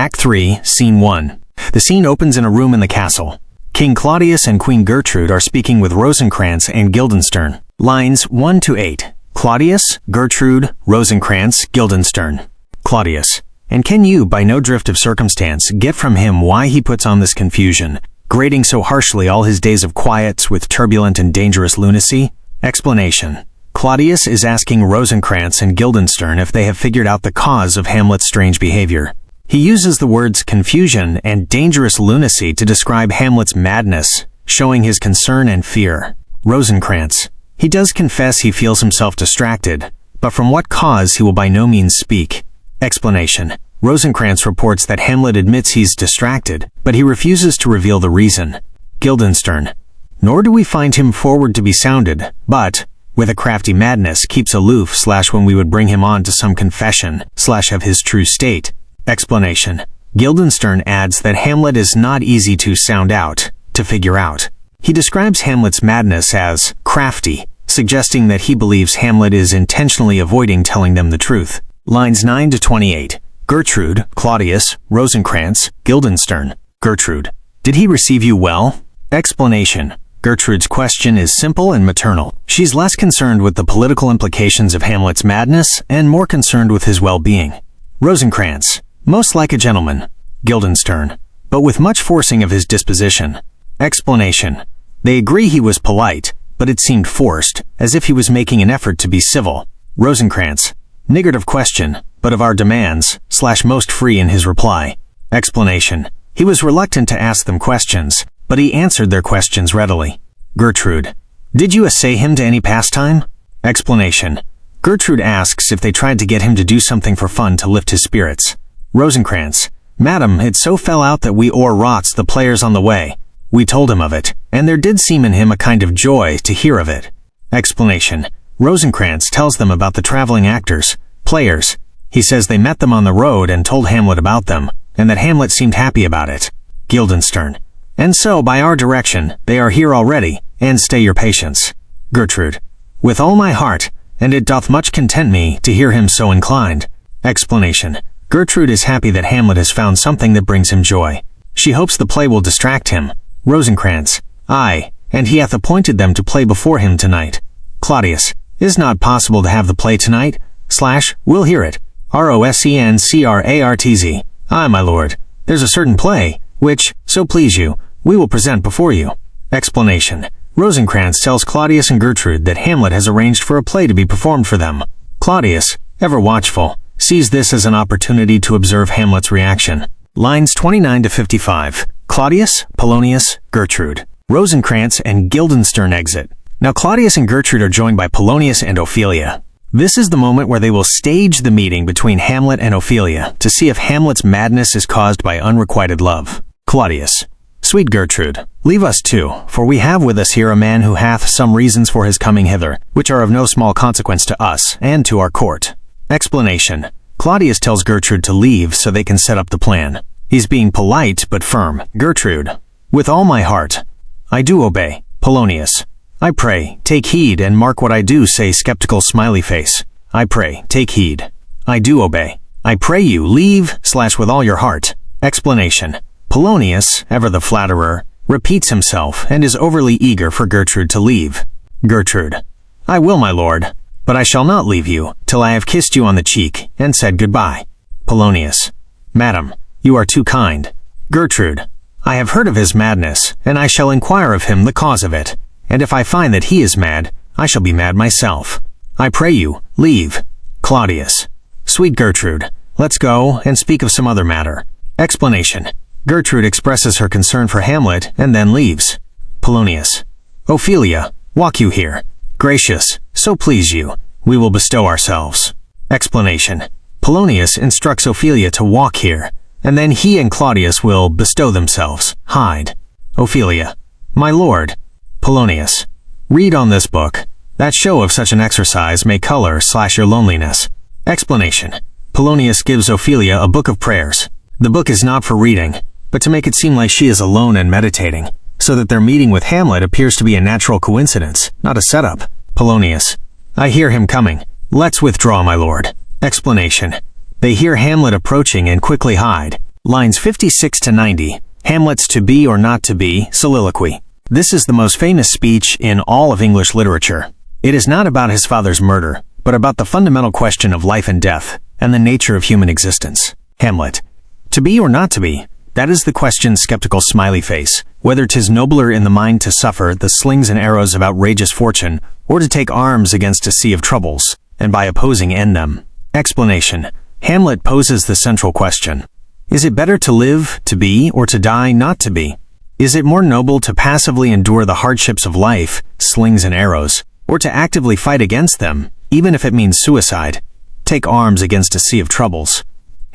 Act 3, Scene 1. The scene opens in a room in the castle. King Claudius and Queen Gertrude are speaking with Rosencrantz and Guildenstern. Lines 1 to 8. Claudius, Gertrude, Rosencrantz, Guildenstern. Claudius. And can you, by no drift of circumstance, get from him why he puts on this confusion, grading so harshly all his days of quiets with turbulent and dangerous lunacy? Explanation. Claudius is asking Rosencrantz and Guildenstern if they have figured out the cause of Hamlet's strange behavior. He uses the words confusion and dangerous lunacy to describe Hamlet's madness, showing his concern and fear. Rosencrantz. He does confess he feels himself distracted, but from what cause he will by no means speak. Explanation. Rosencrantz reports that Hamlet admits he's distracted, but he refuses to reveal the reason. Guildenstern. Nor do we find him forward to be sounded, but, with a crafty madness, keeps aloof / when we would bring him on to some confession / of his true state. Explanation. Guildenstern adds that Hamlet is not easy to sound out, to figure out. He describes Hamlet's madness as crafty, suggesting that he believes Hamlet is intentionally avoiding telling them the truth. Lines 9 to 28. Gertrude, Claudius, Rosencrantz, Guildenstern. Gertrude. Did he receive you well? Explanation. Gertrude's question is simple and maternal. She's less concerned with the political implications of Hamlet's madness and more concerned with his well-being. Rosencrantz. Most like a gentleman. Guildenstern. But with much forcing of his disposition. Explanation. They agree he was polite, but it seemed forced, as if he was making an effort to be civil. Rosencrantz. Niggard of question, but of our demands / most free in his reply. Explanation. He was reluctant to ask them questions, but he answered their questions readily. Gertrude. Did you essay him to any pastime? Explanation. Gertrude asks if they tried to get him to do something for fun to lift his spirits. Rosencrantz. Madam, it so fell out that we o'erwrought the players on the way. We told him of it, and there did seem in him a kind of joy to hear of it. Explanation. Rosencrantz tells them about the traveling actors, players. He says they met them on the road and told Hamlet about them, and that Hamlet seemed happy about it. Guildenstern. And so, by our direction, they are here already, and stay your patience. Gertrude. With all my heart, and it doth much content me to hear him so inclined. Explanation. Gertrude is happy that Hamlet has found something that brings him joy. She hopes the play will distract him. Rosencrantz. Aye, and he hath appointed them to play before him tonight. Claudius. Is not possible to have the play tonight? / we'll hear it. Rosencrartz. Aye, my lord. There's a certain play, which, so please you, we will present before you. Explanation. Rosencrantz tells Claudius and Gertrude that Hamlet has arranged for a play to be performed for them. Claudius, ever watchful, sees this as an opportunity to observe Hamlet's reaction. Lines 29 to 55. Claudius, Polonius, Gertrude. Rosencrantz and Guildenstern exit. Now Claudius and Gertrude are joined by Polonius and Ophelia. This is the moment where they will stage the meeting between Hamlet and Ophelia to see if Hamlet's madness is caused by unrequited love. Claudius. Sweet Gertrude, leave us too, for we have with us here a man who hath some reasons for his coming hither, which are of no small consequence to us and to our court. Explanation. Claudius tells Gertrude to leave so they can set up the plan. He's being polite but firm. Gertrude. With all my heart. I do obey. Polonius. I pray, take heed and mark what I do say, skeptical smiley face. I pray, take heed. I do obey. I pray you, leave / with all your heart. Explanation. Polonius, ever the flatterer, repeats himself and is overly eager for Gertrude to leave. Gertrude. I will, my lord, but I shall not leave you till I have kissed you on the cheek and said goodbye. Polonius. Madam, you are too kind. Gertrude. I have heard of his madness, and I shall inquire of him the cause of it. And if I find that he is mad, I shall be mad myself. I pray you, leave. Claudius. Sweet Gertrude, let's go and speak of some other matter. Explanation. Gertrude expresses her concern for Hamlet and then leaves. Polonius. Ophelia, walk you here. Gracious, so please you, we will bestow ourselves. Explanation. Polonius instructs Ophelia to walk here, and then he and Claudius will bestow themselves. Hide. Ophelia. My lord. Polonius. Read on this book. That show of such an exercise may color / your loneliness. Explanation. Polonius gives Ophelia a book of prayers. The book is not for reading, but to make it seem like she is alone and meditating, so that their meeting with Hamlet appears to be a natural coincidence, not a setup. Polonius. I hear him coming. Let's withdraw, my lord. Explanation. They hear Hamlet approaching and quickly hide. Lines 56 to 90, Hamlet's to be or not to be soliloquy. This is the most famous speech in all of English literature. It is not about his father's murder, but about the fundamental question of life and death, and the nature of human existence. Hamlet. To be or not to be? That is the question's skeptical smiley face, whether 'tis nobler in the mind to suffer the slings and arrows of outrageous fortune, or to take arms against a sea of troubles, and by opposing end them. Explanation. Hamlet poses the central question. Is it better to live, to be, or to die, not to be? Is it more noble to passively endure the hardships of life, slings and arrows, or to actively fight against them, even if it means suicide? Take arms against a sea of troubles.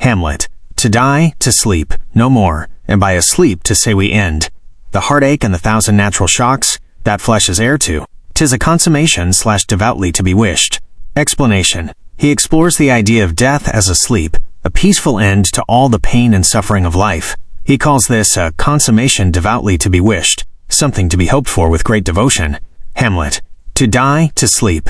Hamlet. To die, to sleep, no more, and by asleep to say we end. The heartache and the thousand natural shocks, that flesh is heir to. 'Tis a consummation/devoutly to be wished. Explanation. He explores the idea of death as a sleep, a peaceful end to all the pain and suffering of life. He calls this a consummation devoutly to be wished, something to be hoped for with great devotion. Hamlet. To die, to sleep,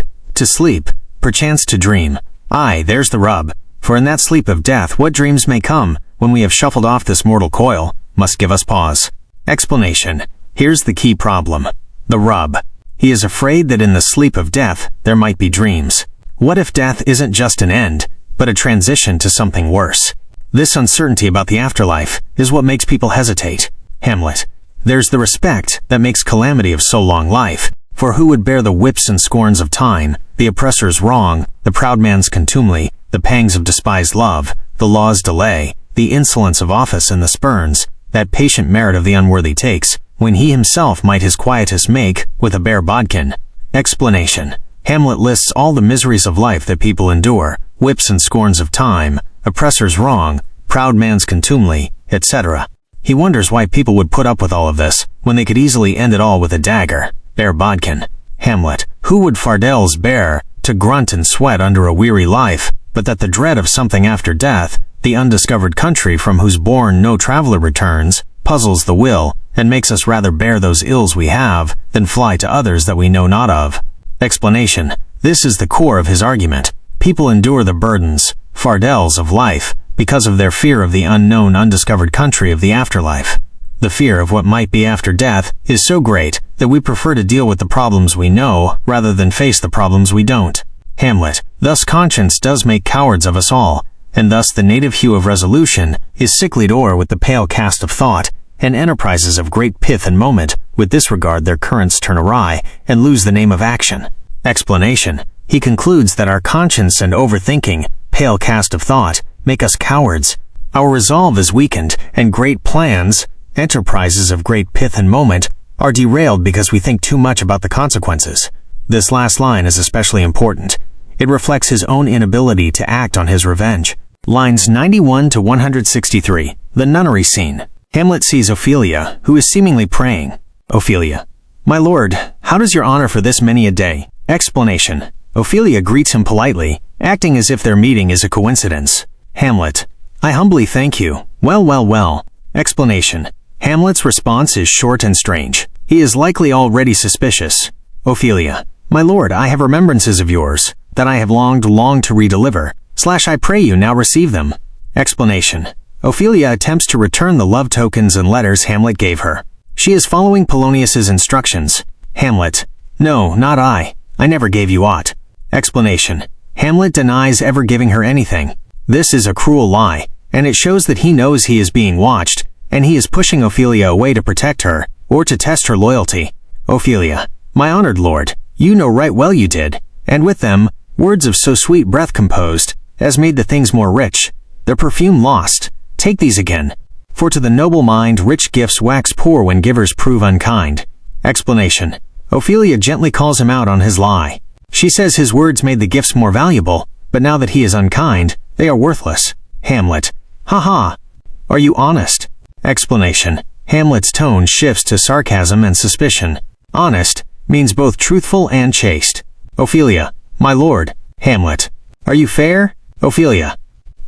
perchance to dream. Aye, there's the rub. For in that sleep of death what dreams may come, when we have shuffled off this mortal coil, must give us pause. Explanation. Here's the key problem. The rub. He is afraid that in the sleep of death there might be dreams. What if death isn't just an end, but a transition to something worse? This uncertainty about the afterlife is what makes people hesitate. Hamlet. There's the respect that makes calamity of so long life, for who would bear the whips and scorns of time, the oppressor's wrong, the proud man's contumely, the pangs of despised love, the law's delay, the insolence of office and the spurns, that patient merit of the unworthy takes, when he himself might his quietus make with a bare bodkin. Explanation. Hamlet lists all the miseries of life that people endure, whips and scorns of time, oppressor's wrong, proud man's contumely, etc. He wonders why people would put up with all of this, when they could easily end it all with a dagger. Bare bodkin. Hamlet. Who would fardels bear, to grunt and sweat under a weary life, but that the dread of something after death, the undiscovered country from whose bourne no traveler returns, puzzles the will, and makes us rather bear those ills we have, than fly to others that we know not of. Explanation. This is the core of his argument. People endure the burdens, fardels of life, because of their fear of the unknown, undiscovered country of the afterlife. The fear of what might be after death is so great that we prefer to deal with the problems we know rather than face the problems we don't. Hamlet. Thus conscience does make cowards of us all, and thus the native hue of resolution is sicklied o'er with the pale cast of thought, and enterprises of great pith and moment with disregard their currents turn awry and lose the name of action. Explanation. He concludes that our conscience and overthinking, pale cast of thought, make us cowards. Our resolve is weakened, and great plans, enterprises of great pith and moment, are derailed because we think too much about the consequences. This last line is especially important. It reflects his own inability to act on his revenge. Lines 91 to 163, the Nunnery Scene. Hamlet sees Ophelia, who is seemingly praying. Ophelia. My lord, how does your honor for this many a day? Explanation. Ophelia greets him politely, acting as if their meeting is a coincidence. Hamlet. I humbly thank you. Well. Explanation. Hamlet's response is short and strange. He is likely already suspicious. Ophelia. My lord, I have remembrances of yours, that I have longed to redeliver, I pray you now receive them. Explanation. Ophelia attempts to return the love tokens and letters Hamlet gave her. She is following Polonius's instructions. Hamlet. No, not I. I never gave you aught. Explanation. Hamlet denies ever giving her anything. This is a cruel lie, and it shows that he knows he is being watched, and he is pushing Ophelia away to protect her, or to test her loyalty. Ophelia. My honored lord, you know right well you did, and with them, words of so sweet breath composed, as made the things more rich, their perfume lost. Take these again. For to the noble mind rich gifts wax poor when givers prove unkind. Explanation. Ophelia gently calls him out on his lie. She says his words made the gifts more valuable, but now that he is unkind, they are worthless. Hamlet. Ha ha. Are you honest? Explanation. Hamlet's tone shifts to sarcasm and suspicion. Honest means both truthful and chaste. Ophelia. My lord. Hamlet. Are you fair? Ophelia.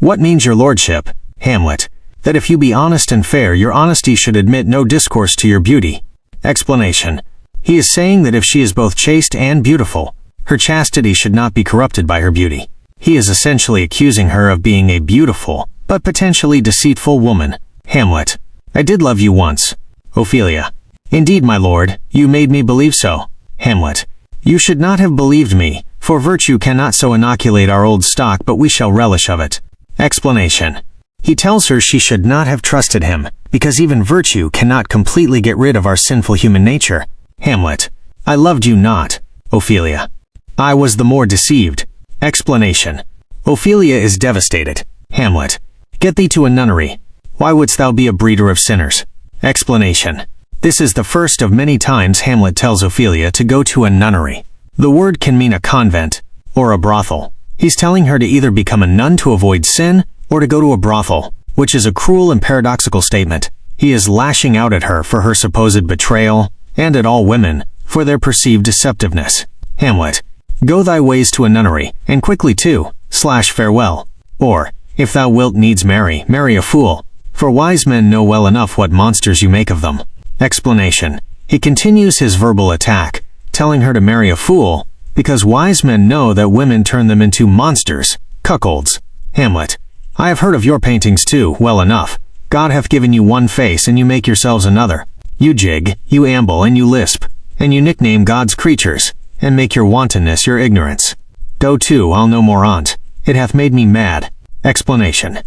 What means your lordship? Hamlet. That if you be honest and fair, your honesty should admit no discourse to your beauty. Explanation. He is saying that if she is both chaste and beautiful, her chastity should not be corrupted by her beauty. He is essentially accusing her of being a beautiful, but potentially deceitful woman, Hamlet. I did love you once. Ophelia. Indeed, my lord, you made me believe so. Hamlet. You should not have believed me, for virtue cannot so inoculate our old stock, but we shall relish of it. Explanation. He tells her she should not have trusted him, because even virtue cannot completely get rid of our sinful human nature. Hamlet. I loved you not. Ophelia. I was the more deceived. Explanation. Ophelia is devastated. Hamlet. Get thee to a nunnery. Why wouldst thou be a breeder of sinners? Explanation. This is the first of many times Hamlet tells Ophelia to go to a nunnery. The word can mean a convent or a brothel. He's telling her to either become a nun to avoid sin or to go to a brothel, which is a cruel and paradoxical statement. He is lashing out at her for her supposed betrayal and at all women for their perceived deceptiveness. Hamlet. Go thy ways to a nunnery, and quickly too, /farewell. Or, if thou wilt needs marry, marry a fool, for wise men know well enough what monsters you make of them. Explanation. He continues his verbal attack, telling her to marry a fool, because wise men know that women turn them into monsters, cuckolds. Hamlet. I have heard of your paintings too, well enough. God hath given you one face, and you make yourselves another. You jig, you amble, and you lisp, and you nickname God's creatures, and make your wantonness your ignorance. Go to, I'll no more on't. It hath made me mad. Explanation.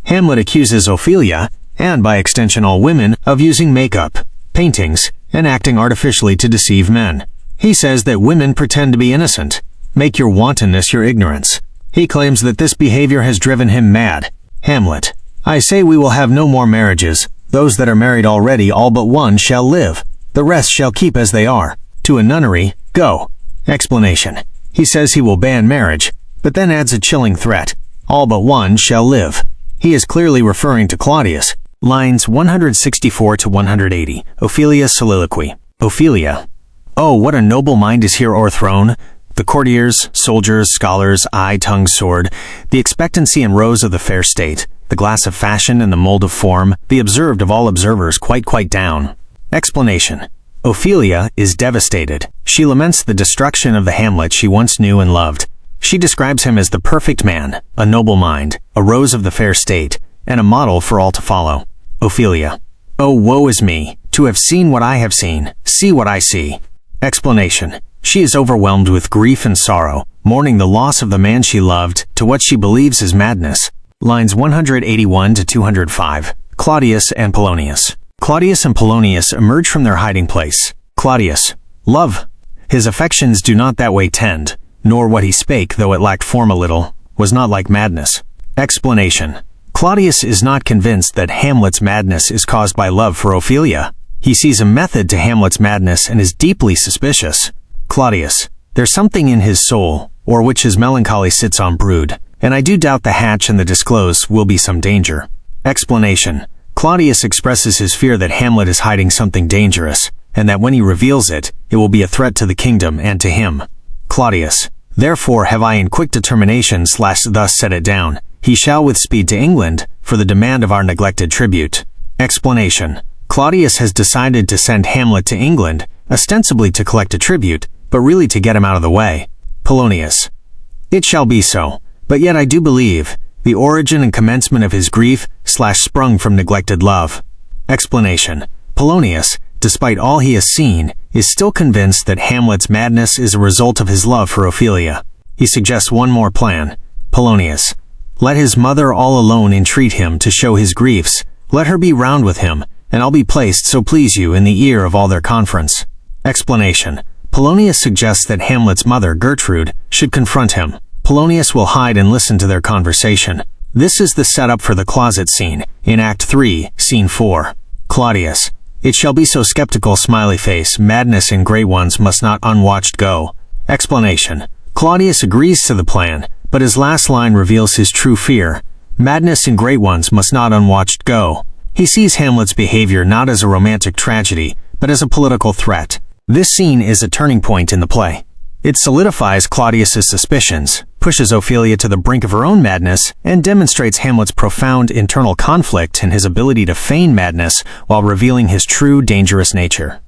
Hamlet accuses Ophelia, and by extension all women, of using makeup, paintings, and acting artificially to deceive men. He says that women pretend to be innocent. Make your wantonness your ignorance. He claims that this behavior has driven him mad. Hamlet. I say we will have no more marriages. Those that are married already, all but one, shall live. The rest shall keep as they are. To a nunnery, go. Explanation. He says he will ban marriage, but then adds a chilling threat. All but one shall live. He is clearly referring to Claudius. Lines 164 to 180. Ophelia's soliloquy. Ophelia. Oh, what a noble mind is here o'erthrown! The courtiers, soldiers, scholars, eye, tongue, sword, the expectancy and rose of the fair state, the glass of fashion and the mold of form, the observed of all observers quite down. Explanation. Ophelia is devastated. She laments the destruction of the Hamlet she once knew and loved. She describes him as the perfect man, a noble mind, a rose of the fair state, and a model for all to follow. Ophelia. Oh, woe is me, to have seen what I have seen, see what I see. Explanation. She is overwhelmed with grief and sorrow, mourning the loss of the man she loved to what she believes is madness. Lines 181 to 205. Claudius and Polonius. Claudius and Polonius emerge from their hiding place. Claudius. Love. His affections do not that way tend, nor what he spake, though it lacked form a little, was not like madness. Explanation. Claudius is not convinced that Hamlet's madness is caused by love for Ophelia. He sees a method to Hamlet's madness and is deeply suspicious. Claudius. There's something in his soul, or which his melancholy sits on brood, and I do doubt the hatch and the disclose will be some danger. Explanation. Claudius expresses his fear that Hamlet is hiding something dangerous, and that when he reveals it, it will be a threat to the kingdom and to him. Claudius. Therefore have I in quick determination thus set it down. He shall with speed to England, for the demand of our neglected tribute. Explanation. Claudius has decided to send Hamlet to England, ostensibly to collect a tribute, but really to get him out of the way. Polonius. It shall be so, but yet I do believe the origin and commencement of his grief sprung from neglected love. Explanation. Polonius, despite all he has seen, is still convinced that Hamlet's madness is a result of his love for Ophelia. He suggests one more plan. Polonius. Let his mother all alone entreat him to show his griefs. Let her be round with him, and I'll be placed, so please you, in the ear of all their conference. Explanation. Polonius suggests that Hamlet's mother, Gertrude, should confront him. Polonius will hide and listen to their conversation. This is the setup for the closet scene, in Act 3, Scene 4. Claudius. It shall be so skeptical, smiley face, madness in great ones must not unwatched go. Explanation. Claudius agrees to the plan, but his last line reveals his true fear. Madness in great ones must not unwatched go. He sees Hamlet's behavior not as a romantic tragedy, but as a political threat. This scene is a turning point in the play. It solidifies Claudius's suspicions, pushes Ophelia to the brink of her own madness, and demonstrates Hamlet's profound internal conflict and his ability to feign madness while revealing his true dangerous nature.